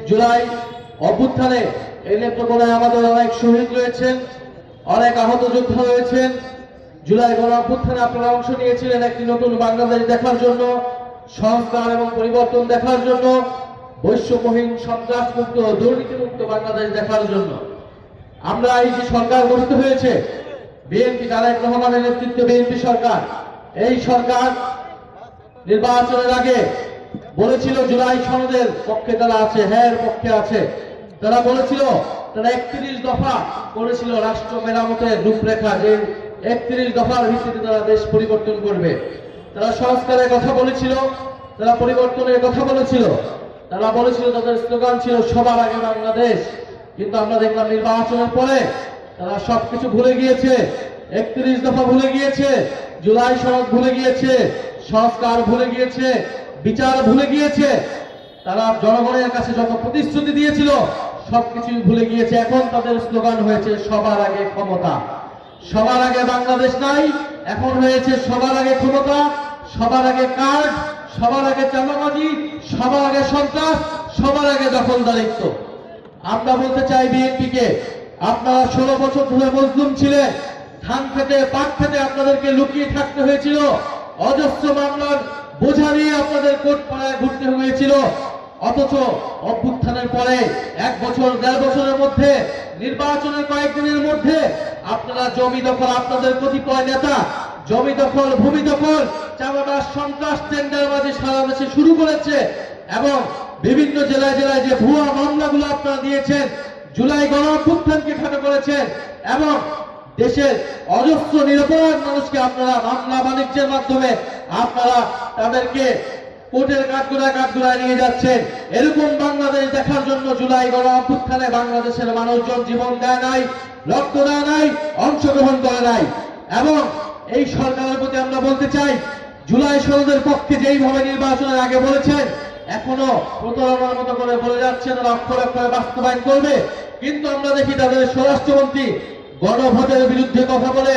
জুলাই অভ্যুত্থানে এই নেত্রকোনায় আমাদের অনেক শহীদ রয়েছেন, অনেক আহত যোদ্ধা রয়েছেন। জুলাই গণ অভ্যুত্থানে আপনারা অংশ নিয়েছিলেন একটি নতুন বাংলাদেশ দেখার জন্য, সংস্কার এবং পরিবর্তন দেখার জন্য, বৈষম্যহীন সন্ত্রাসমুক্ত দুর্নীতিমুক্ত বাংলাদেশ দেখার জন্য। আমরা এই যে সরকার গঠিত হয়েছে, বিএনপি তারেক রহমানের নেতৃত্বে বিএনপি সরকার, এই সরকার নির্বাচনের আগে বলেছিল জুলাই সনদের পক্ষে তারা আছে, হ্যাঁ পক্ষে আছে। তারা বলেছিল, তারা 31 দফা করেছিল রাষ্ট্র মেরামতের রূপরেখা, যে 31 দফার ভিত্তিতে তারা দেশ পরিবর্তন করবে। তারা সংস্কারের কথা বলেছিল, তারা পরিবর্তনের কথা বলেছিল, তারা বলেছিল, তাদের স্লোগান ছিল সবার আগে বাংলাদেশ। কিন্তু আমরা দেখলাম নির্বাচনের পরে তারা সবকিছু ভুলে গিয়েছে, 31 দফা ভুলে গিয়েছে, জুলাই সনদ ভুলে গিয়েছে, সংস্কার ভুলে গিয়েছে, বিচার ভুলে গিয়েছে। তারা জনগণের কাছে যত প্রতিশ্রুতি দিয়েছিল সবকিছুই ভুলে গিয়েছে। এখন তাদের স্লোগান হয়েছে সবার আগে ক্ষমতা। সবার আগে বাংলাদেশ নাই, এখন হয়েছে সবার আগে ক্ষমতা, সবার আগে কার্ড, সবার আগে চাঁদাবাজি, সবার আগে সন্ত্রাস, সবার আগে দখলদারিত্ব। আমরা বলতে চাই বিএনপিকে, আপনারা 16 বছর ধরে মজলুম ছিলেন, ধান খেতে পাট খেতে আপনাদেরকে লুকিয়ে থাকতে হয়েছিল, অজস্র মামলার বোঝা নিয়ে আপনাদের কোর্ট পাড়ায় ঘুরতে হয়েছিল। অথচ অভ্যুত্থানের পরে 1 বছর 1.5 বছরের মধ্যে, নির্বাচনের কয়েকদিনের মধ্যে আপনারা জমি দখল, আপনাদের কতিপয় নেতা জমি দখল, ভূমি দখল, চাঁদাবাজ, সন্ত্রাস, টেন্ডারবাজি সারা দেশে শুরু করেছে। এবং বিভিন্ন জেলায় জেলায় যে ভুয়া মামলাগুলো আপনারা দিয়েছেন, জুলাই গণ অভ্যুত্থানকে খাটো করেছেন এবং দেশের অজস্র নিরপরাধ মানুষকে আপনারা মামলা বাণিজ্যের মাধ্যমে আপনারা তাদেরকে কোর্টের কাঠগড়ায় নিয়ে যাচ্ছেন। এরকম বাংলাদেশ দেখার জন্য জুলাই গণ অভ্যুত্থানে বাংলাদেশের মানুষজন জীবন দেয় নাই, রক্ত দেয় নাই, অংশগ্রহণ করে নাই। এবং এই সরকারের প্রতি আমরা বলতে চাই, জুলাই সনদের পক্ষে যেইভাবে নির্বাচনের আগে বলেছেন, এখনো প্রতারণার মতো করে বলে যাচ্ছেন তারা অক্ষরে অক্ষরে বাস্তবায়ন করবে। কিন্তু আমরা দেখি তাদের স্বরাষ্ট্রমন্ত্রী গণভোটের বিরুদ্ধে কথা বলে,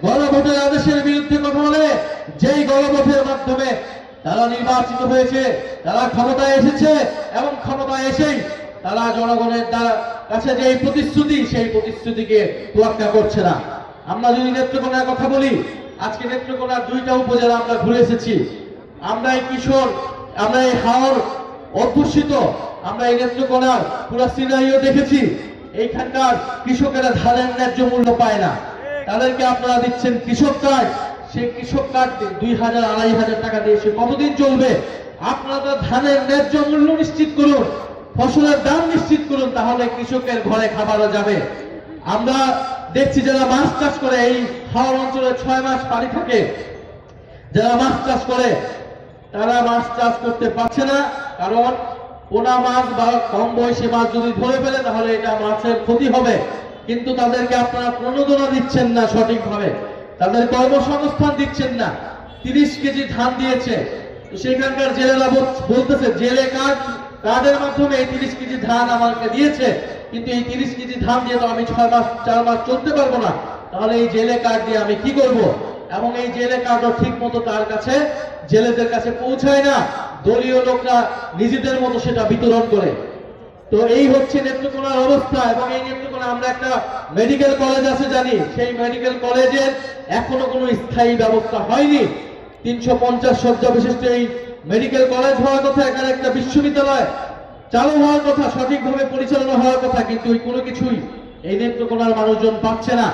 গণভোটের আদেশের বিরুদ্ধে কথা বলে। যেই গণভোটের মাধ্যমে তারা নির্বাচিত হয়েছে, তারা ক্ষমতায় এসেছে এবং ক্ষমতায় এসেই তারা জনগণের কাছে যে প্রতিশ্রুতি, সেই প্রতিশ্রুতিকে তোয়াক্কা করছে না। আমরা যদি নেত্রকোনার কথা বলি, আজকে নেত্রকোনার 2টা উপজেলা আমরা ঘুরে এসেছি। আমরা এই কিশোর, আমরা এই হাওর অধ্যুষিত, আমরা এই নেত্রকোনার পুরো সিনারিও দেখেছি। এইখানকার কৃষকেরা ধানের ন্যায্য মূল্য পায় না, তাদেরকে আপনারা দিচ্ছেন কৃষক কার্ড। সেই কৃষক কার্ড 2000 2500 টাকা দিয়ে সে কতদিন চলবে? আপনারা ধানের ন্যায্য মূল্য নিশ্চিত করুন, ফসলের দাম নিশ্চিত করুন, তাহলে কৃষকের ঘরে খাবারও যাবে। আমরা দেখছি যারা মাছ চাষ করে, এই হাওর অঞ্চলে 6 মাস পানি থাকে, যারা মাছ চাষ করে তারা মাছ চাষ করতে পারছে না, কারণ পোনা মাছ বা কম বয়সী মাছ যদি ধরে ফেলে তাহলে এটা মাছের ক্ষতি হবে। কিন্তু তাদেরকে আপনারা প্রণোদনা দিচ্ছেন না সঠিকভাবে, তাদের কর্মসংস্থান দিচ্ছেন না। 30 কেজি ধান দিয়েছে, সেখানকার জেলেরা বলতেছে জেলে কার্ডের মাধ্যমে এই 30 কেজি ধান আমাকে দিয়েছে, কিন্তু এই 30 কেজি ধান দিয়ে তো আমি 6 মাস 4 মাস চলতে পারবো না, তাহলে এই জেলে কার্ড দিয়ে আমি কি করব? এবং এই জেলে কার্ডও ঠিক মতো তার কাছে, জেলেদের কাছে পৌঁছায় না, দলীয় লোকরা নিজেদের মতো সেটা বিতরণ করে। তো এই হচ্ছে নেত্রকোনার অবস্থা। এবং এই নেত্রকোনা আমরা একটা মেডিকেল কলেজ আছে জানি, সেই মেডিকেল কলেজের এখনো কোনো স্থায়ী ব্যবস্থা হয়নি। 350 শয্যা বিশিষ্ট এই মেডিকেল কলেজ হওয়ার কথা, এখানে একটা বিশ্ববিদ্যালয় চালু হওয়ার কথা, সঠিকভাবে পরিচালনা হওয়ার কথা, কিন্তু ওই কোনো কিছুই এই নেত্রকোনার মানুষজন পাচ্ছে না।